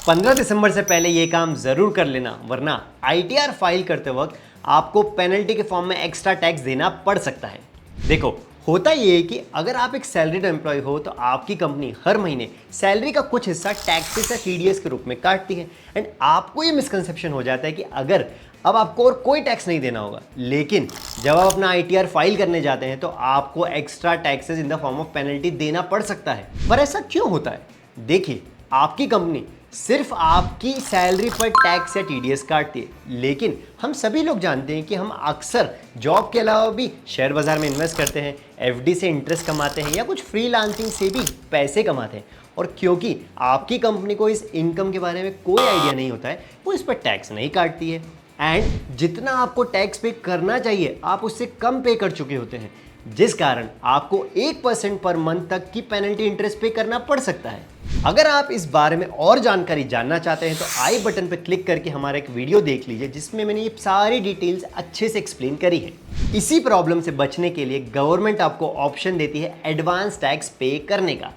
15 दिसंबर से पहले ये काम जरूर कर लेना, वरना आईटीआर फाइल करते वक्त आपको पेनल्टी के फॉर्म में एक्स्ट्रा टैक्स देना पड़ सकता है। देखो, होता ये है कि अगर आप एक सैलरीड एम्प्लॉय हो तो आपकी कंपनी हर महीने सैलरी का कुछ हिस्सा टैक्सेस या टीडीएस के रूप में काटती है। एंड आपको ये मिसकंसेप्शन हो जाता है कि अगर अब आपको और कोई टैक्स नहीं देना होगा, लेकिन जब आप अपना आईटीआर फाइल करने जाते हैं तो आपको extra taxes in the form of penalty देना पड़ सकता है। पर ऐसा क्यों होता है? देखिए, आपकी कंपनी सिर्फ आपकी सैलरी पर टैक्स या टीडीएस काटती है, लेकिन हम सभी लोग जानते हैं कि हम अक्सर जॉब के अलावा भी शेयर बाजार में इन्वेस्ट करते हैं, एफडी से इंटरेस्ट कमाते हैं या कुछ फ्रीलांसिंग से भी पैसे कमाते हैं। और क्योंकि आपकी कंपनी को इस इनकम के बारे में कोई आइडिया नहीं होता है, वो इस पर टैक्स नहीं काटती है। एंड जितना आपको टैक्स पे करना चाहिए आप उससे कम पे कर चुके होते हैं, जिस कारण आपको 1% पर मंथ तक की पेनल्टी इंटरेस्ट पे करना पड़ सकता है। अगर आप इस बारे में और जानकारी जानना चाहते हैं तो आई बटन पर क्लिक करके हमारा एक वीडियो देख लीजिए, जिसमें मैंने ये सारी डिटेल्स अच्छे से एक्सप्लेन करी है। इसी प्रॉब्लम से बचने के लिए गवर्नमेंट आपको ऑप्शन देती है एडवांस टैक्स पे करने का।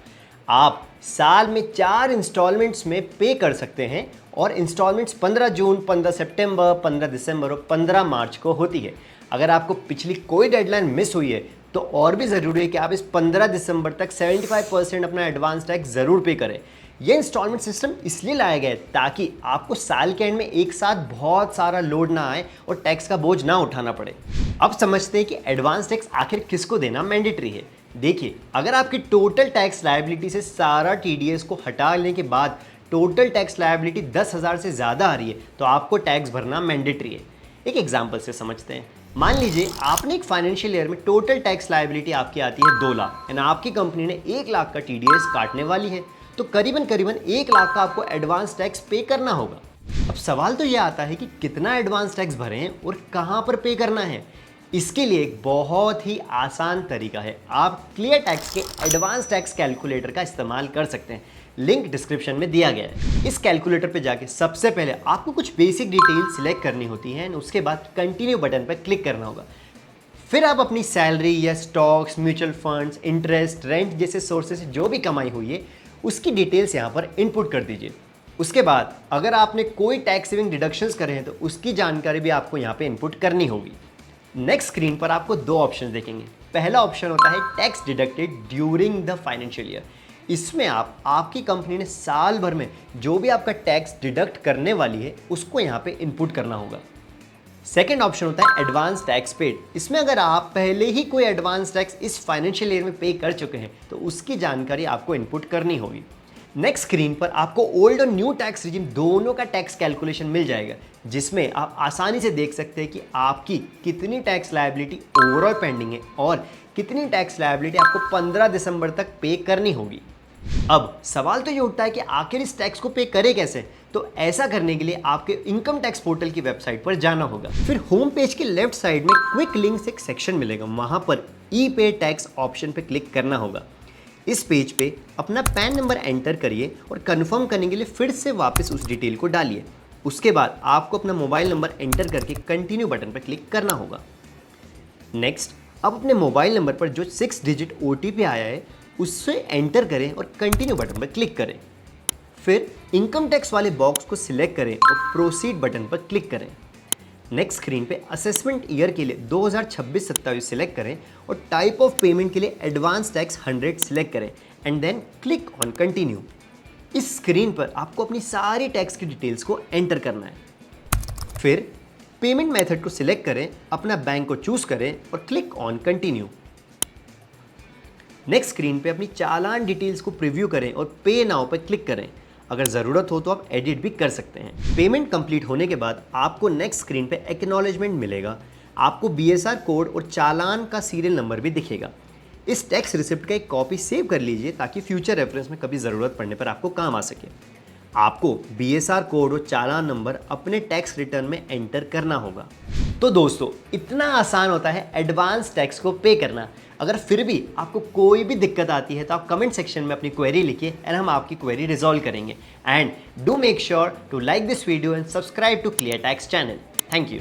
आप साल में 4 इंस्टॉलमेंट्स में पे कर सकते हैं और इंस्टॉलमेंट्स 15 जून, 15 सितंबर, 15 दिसंबर और 15 मार्च को होती है। अगर आपको पिछली कोई डेडलाइन मिस हुई है तो और भी ज़रूरी है कि आप इस 15 दिसंबर तक 75% अपना एडवांस टैक्स ज़रूर पे करें। यह इंस्टॉलमेंट सिस्टम इसलिए लाया गया है ताकि आपको साल के एंड में एक साथ बहुत सारा लोड ना आए और टैक्स का बोझ ना उठाना पड़े। अब समझते हैं कि एडवांस टैक्स आखिर किसको देना मैंडेटरी है। देखिए, अगर आपकी टोटल टैक्स लायबिलिटी से सारा टीडीएस को हटा लेने के बाद टोटल टैक्स लायबिलिटी 10,000 से ज़्यादा आ रही है तो आपको टैक्स भरना मैंडेटरी है। एक एग्जाम्पल से समझते हैं। मान लीजिए आपने एक फाइनेंशियल ईयर में टोटल टैक्स लायबिलिटी आपकी आती है 2 लाख एंड आपकी कंपनी ने 1 लाख का टीडीएस काटने वाली है, तो करीबन 1 लाख का आपको एडवांस टैक्स पे करना होगा। अब सवाल तो ये आता है कि कितना एडवांस टैक्स भरें और कहाँ पर पे करना है। इसके लिए एक बहुत ही आसान तरीका है। आप क्लियर टैक्स के एडवांस टैक्स कैलकुलेटर का इस्तेमाल कर सकते हैं। लिंक डिस्क्रिप्शन में दिया गया है। इस कैलकुलेटर पे जाके सबसे पहले आपको कुछ बेसिक डिटेल सिलेक्ट करनी होती है, उसके बाद कंटिन्यू बटन पर क्लिक करना होगा। फिर आप अपनी सैलरी या stocks, mutual funds, interest, rent जैसे सोर्सेस से जो भी कमाई हुई है उसकी डिटेल्स यहाँ पर इनपुट कर दीजिए। उसके बाद अगर आपने कोई टैक्स सेविंग डिडक्शंस करे हैं तो उसकी जानकारी भी आपको यहाँ पे इनपुट करनी होगी। नेक्स्ट स्क्रीन पर आपको 2 ऑप्शन देखेंगे। पहला ऑप्शन होता है tax deducted during the financial year. इसमें आपकी कंपनी ने साल भर में जो भी आपका टैक्स डिडक्ट करने वाली है उसको यहाँ पे इनपुट करना होगा। सेकेंड ऑप्शन होता है एडवांस टैक्स पेड। इसमें अगर आप पहले ही कोई एडवांस टैक्स इस फाइनेंशियल ईयर में पे कर चुके हैं तो उसकी जानकारी आपको इनपुट करनी होगी। नेक्स्ट स्क्रीन पर आपको ओल्ड और न्यू टैक्स रिजिम दोनों का टैक्स कैलकुलेशन मिल जाएगा, जिसमें आप आसानी से देख सकते हैं कि आपकी कितनी टैक्स लायबिलिटी ओवरऑल पेंडिंग है और कितनी टैक्स लायबिलिटी आपको 15 दिसंबर तक पे करनी होगी। अब सवाल तो ये उठता है कि आखिर इस टैक्स को पे करे कैसे। तो ऐसा करने के लिए आपके इनकम टैक्स पोर्टल की वेबसाइट पर जाना होगा। फिर होम पेज के लेफ्ट साइड में क्विक लिंक्स एक सेक्शन मिलेगा, वहां पर ई पे टैक्स ऑप्शन पे क्लिक करना होगा। इस पेज पे अपना पैन नंबर एंटर करिए और कंफर्म करने के लिए फिर से वापस उस डिटेल को डालिए। उसके बाद आपको अपना मोबाइल नंबर एंटर करके कंटिन्यू बटन पर क्लिक करना होगा। नेक्स्ट, अब अपने मोबाइल नंबर पर जो 6 डिजिट OTP आया है उससे एंटर करें और कंटिन्यू बटन पर क्लिक करें। फिर इनकम टैक्स वाले बॉक्स को सिलेक्ट करें और प्रोसीड बटन पर क्लिक करें। नेक्स्ट स्क्रीन पे असेसमेंट ईयर के लिए 2026-27 सिलेक्ट करें और टाइप ऑफ पेमेंट के लिए एडवांस टैक्स 100 सिलेक्ट करें and then click on continue. इस स्क्रीन पर आपको अपनी सारी टैक्स की डिटेल्स को एंटर करना है। फिर पेमेंट मेथड को सिलेक्ट करें, अपना बैंक को चूज करें और click on continue. Next screen पे अपनी चालान डिटेल्स को प्रीव्यू करें और पे नाउ पर क्लिक करें। अगर ज़रूरत हो तो आप एडिट भी कर सकते हैं। पेमेंट कंप्लीट होने के बाद आपको नेक्स्ट स्क्रीन पे एक्नॉलेजमेंट मिलेगा। आपको BSR कोड और चालान का सीरियल नंबर भी दिखेगा। इस टैक्स रिसिप्ट का एक कॉपी सेव कर लीजिए ताकि फ्यूचर रेफरेंस में कभी ज़रूरत पड़ने पर आपको काम आ सके। आपको BSR कोड और चालान नंबर अपने टैक्स रिटर्न में एंटर करना होगा। तो दोस्तों, इतना आसान होता है एडवांस टैक्स को पे करना। अगर फिर भी आपको कोई भी दिक्कत आती है तो आप कमेंट सेक्शन में अपनी क्वेरी लिखिए एंड हम आपकी क्वेरी रिजॉल्व करेंगे। And do make sure to like this video and subscribe to ClearTax channel. Thank you.